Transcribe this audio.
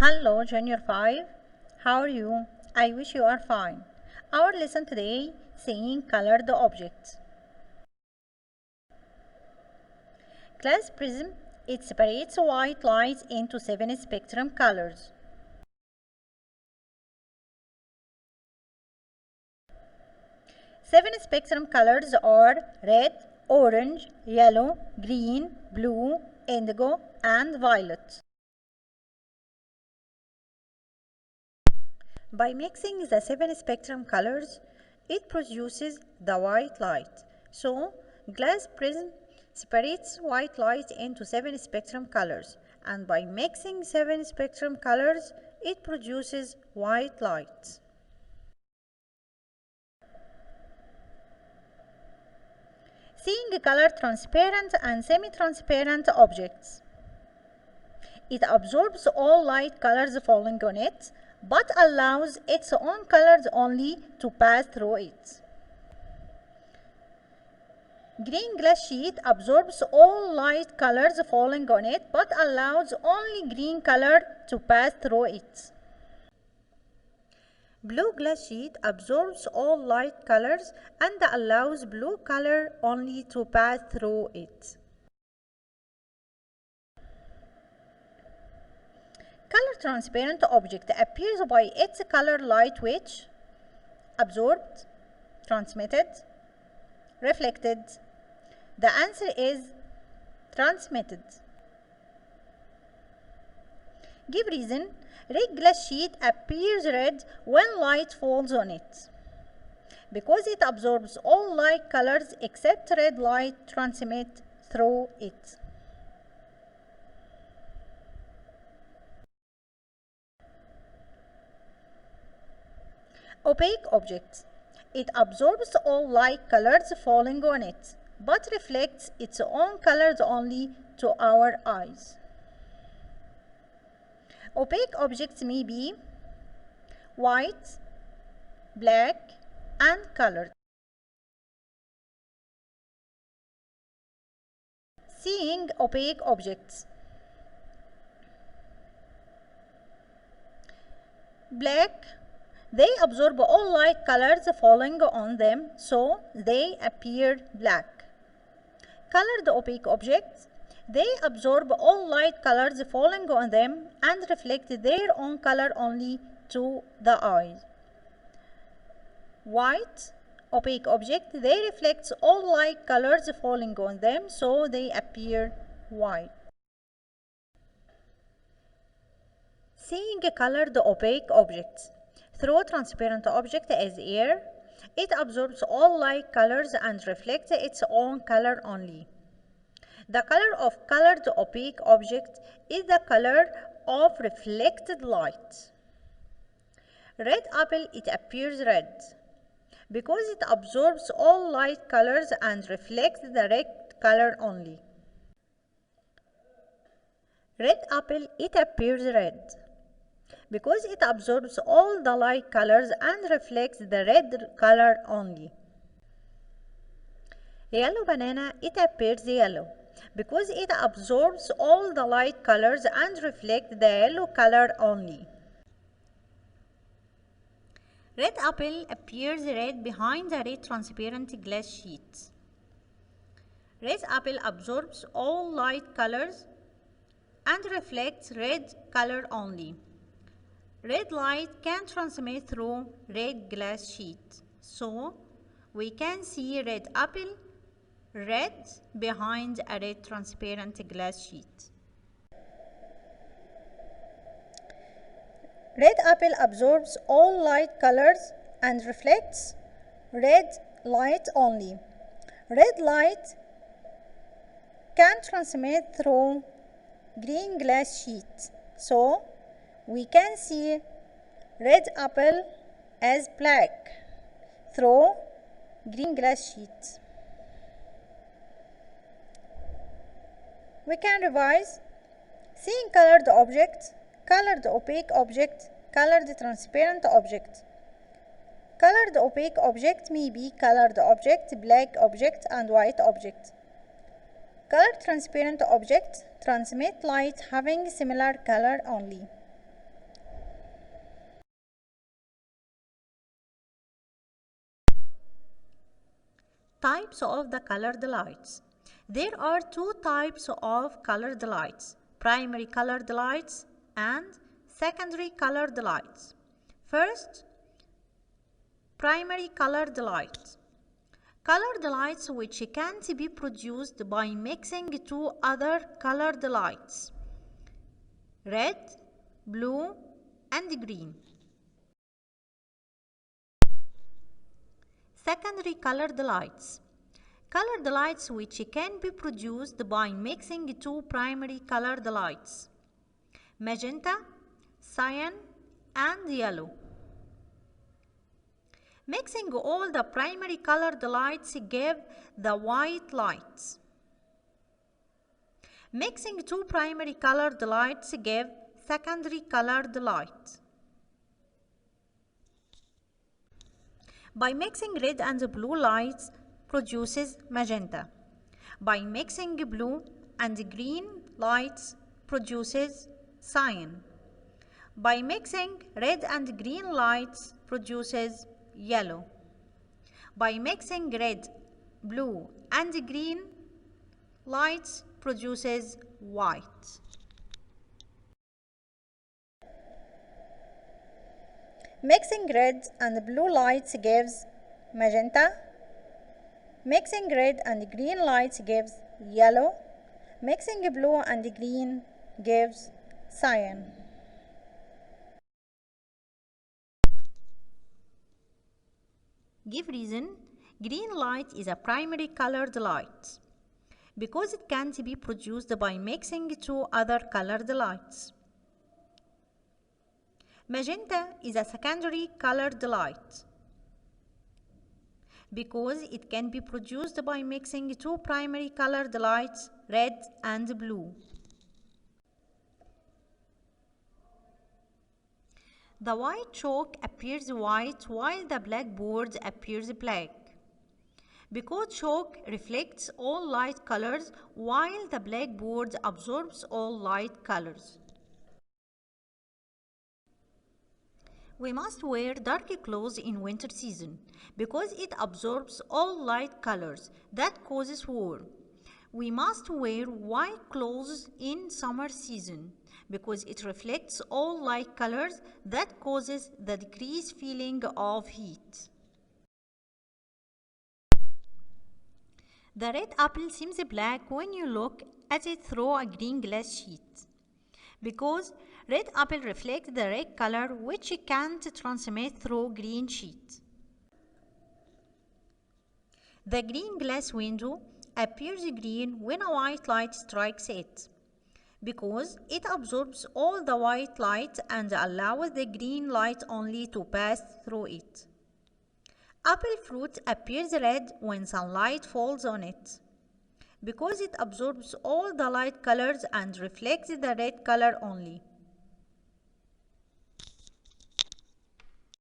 Hello, Junior 5. How are you? I wish you are fine. Our lesson today, seeing colored objects. Glass prism, it separates white light into 7 spectrum colors. Seven spectrum colors are red, orange, yellow, green, blue, indigo, and violet. By mixing the 7 spectrum colors, it produces the white light. So, glass prism separates white light into 7 spectrum colors, and by mixing 7 spectrum colors, it produces white light. Seeing color transparent and semi-transparent objects. It absorbs all light colors falling on it, but allows its own colors only to pass through it. Green glass sheet absorbs all light colors falling on it, but allows only green color to pass through it. Blue glass sheet absorbs all light colors and allows blue color only to pass through it. Color transparent object appears by its color light which absorbed, transmitted, reflected. The answer is transmitted. Give reason. Red glass sheet appears red when light falls on it, because it absorbs all light colors except red light transmit through it. Opaque object. It absorbs all light colors falling on it, but reflects its own colors only to our eyes. Opaque objects may be white, black, and colored. Seeing opaque objects. Black. They absorb all light colors falling on them, so they appear black. Colored opaque objects. They absorb all light colors falling on them and reflect their own color only to the eyes. White opaque object. They reflect all light colors falling on them, so they appear white. Seeing colored opaque objects. Through transparent object as air, it absorbs all light colors and reflects its own color only. The color of colored opaque object is the color of reflected light. Red apple, it appears red, because it absorbs all light colors and reflects the red color only. Red apple, it appears red, because it absorbs all the light colors and reflects the red color only. Yellow banana, it appears yellow, because it absorbs all the light colors and reflects the yellow color only. Red apple appears red behind the red transparent glass sheet. Red apple absorbs all light colors and reflects red color only. Red light can transmit through red glass sheet, so we can see red apple red behind a red transparent glass sheet. Red apple absorbs all light colors and reflects red light only. Red light can transmit through green glass sheet, so we can see red apple as black through green glass sheet. We can revise. Seeing colored object, colored opaque object, colored transparent object. Colored opaque object may be colored object, black object, and white object. Colored transparent object transmit light having similar color only. types of the colored lights. There are two types of colored lights: primary colored lights and secondary colored lights. First, primary colored lights. Colored lights which can't be produced by mixing two other colored lights: red, blue, and green. Secondary colored lights. Colored lights which can be produced by mixing two primary colored lights: magenta, cyan, and yellow. Mixing all the primary colored lights give the white lights. Mixing two primary colored lights give secondary colored light. By mixing red and blue lights produces magenta. By mixing blue and green lights produces cyan. By mixing red and green lights produces yellow. By mixing red, blue, and green lights produces white. Mixing red and blue lights gives magenta. Mixing red and green lights gives yellow. Mixing blue and green gives cyan. Give reason. Green light is a primary colored light because it can't be produced by mixing two other colored lights. Magenta is a secondary colored light because it can be produced by mixing two primary colored lights, red and blue. The white chalk appears white while the blackboard appears black because chalk reflects all light colors while the blackboard absorbs all light colors. We must wear dark clothes in winter season because it absorbs all light colors that causes warm. We must wear white clothes in summer season because it reflects all light colors that causes the decreased feeling of heat. The red apple seems black when you look at it through a green glass sheet because red apple reflects the red color which can't transmit through green sheet. The green glass window appears green when a white light strikes it because it absorbs all the white light and allows the green light only to pass through it. Apple fruit appears red when sunlight falls on it because it absorbs all the light colors and reflects the red color only.